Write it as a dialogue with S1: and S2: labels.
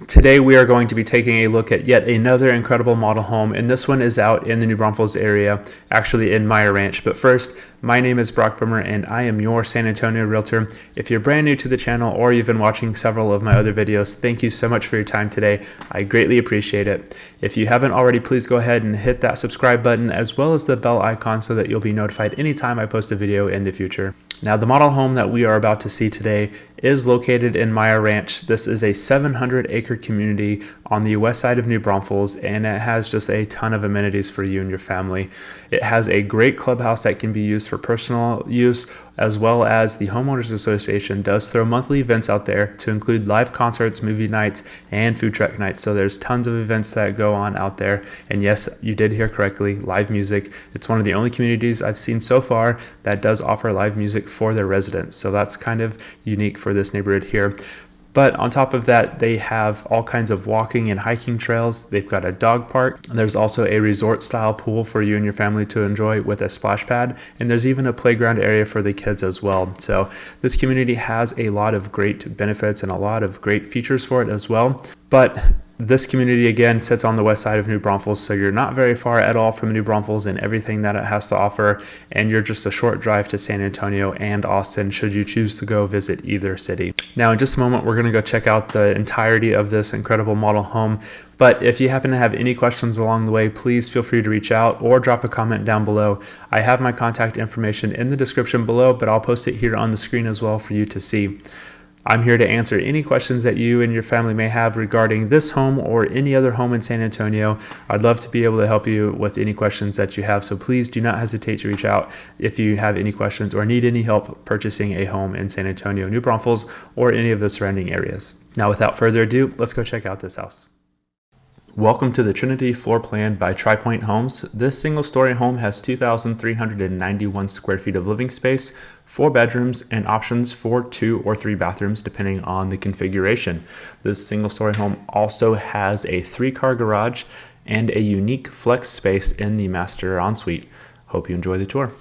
S1: Today we are going to be taking a look at yet another incredible model home, and this one is out in the New Braunfels area, actually in Meyer Ranch. But first, my name is Brock.Bremmer and I am your San Antonio realtor. If you're brand new to the channel or you've been watching several of my other videos, thank you so much for your time today. I greatly appreciate it. If you haven't already, please go ahead and hit that subscribe button as well as the bell icon so that you'll be notified anytime I post a video in the future. Now, the model home that we are about to see today is located in Meyer Ranch. This is a 700-acre community on the west side of New Braunfels, and it has just a ton of amenities for you and your family. It has a great clubhouse that can be used for personal use, as well as the Homeowners Association does throw monthly events out there to include live concerts, movie nights, and food truck nights. So there's tons of events that go on out there. And yes, you did hear correctly, live music. It's one of the only communities I've seen so far that does offer live music for their residents. So that's kind of unique for this neighborhood here. But on top of that, they have all kinds of walking and hiking trails. They've got a dog park. There's also a resort style pool for you and your family to enjoy with a splash pad. And there's even a playground area for the kids as well. So this community has a lot of great benefits and a lot of great features for it as well. But this community, again, sits on the west side of New Braunfels, so you're not very far at all from New Braunfels and everything that it has to offer, and you're just a short drive to San Antonio and Austin should you choose to go visit either city. Now, in just a moment, we're going to go check out the entirety of this incredible model home, but if you happen to have any questions along the way, please feel free to reach out or drop a comment down below. I have my contact information in the description below, but I'll post it here on the screen as well for you to see. I'm here to answer any questions that you and your family may have regarding this home or any other home in San Antonio. I'd love to be able to help you with any questions that you have, so please do not hesitate to reach out if you have any questions or need any help purchasing a home in San Antonio, New Braunfels, or any of the surrounding areas. Now, without further ado, let's go check out this house. Welcome to the Trinity floor plan by Pointe Homes. This single-story home has 2,391 square feet of living space, 4 bedrooms, and options for 2 or 3 bathrooms depending on the configuration. This single-story home also has a 3-car garage and a unique flex space in the master ensuite. Hope you enjoy the tour.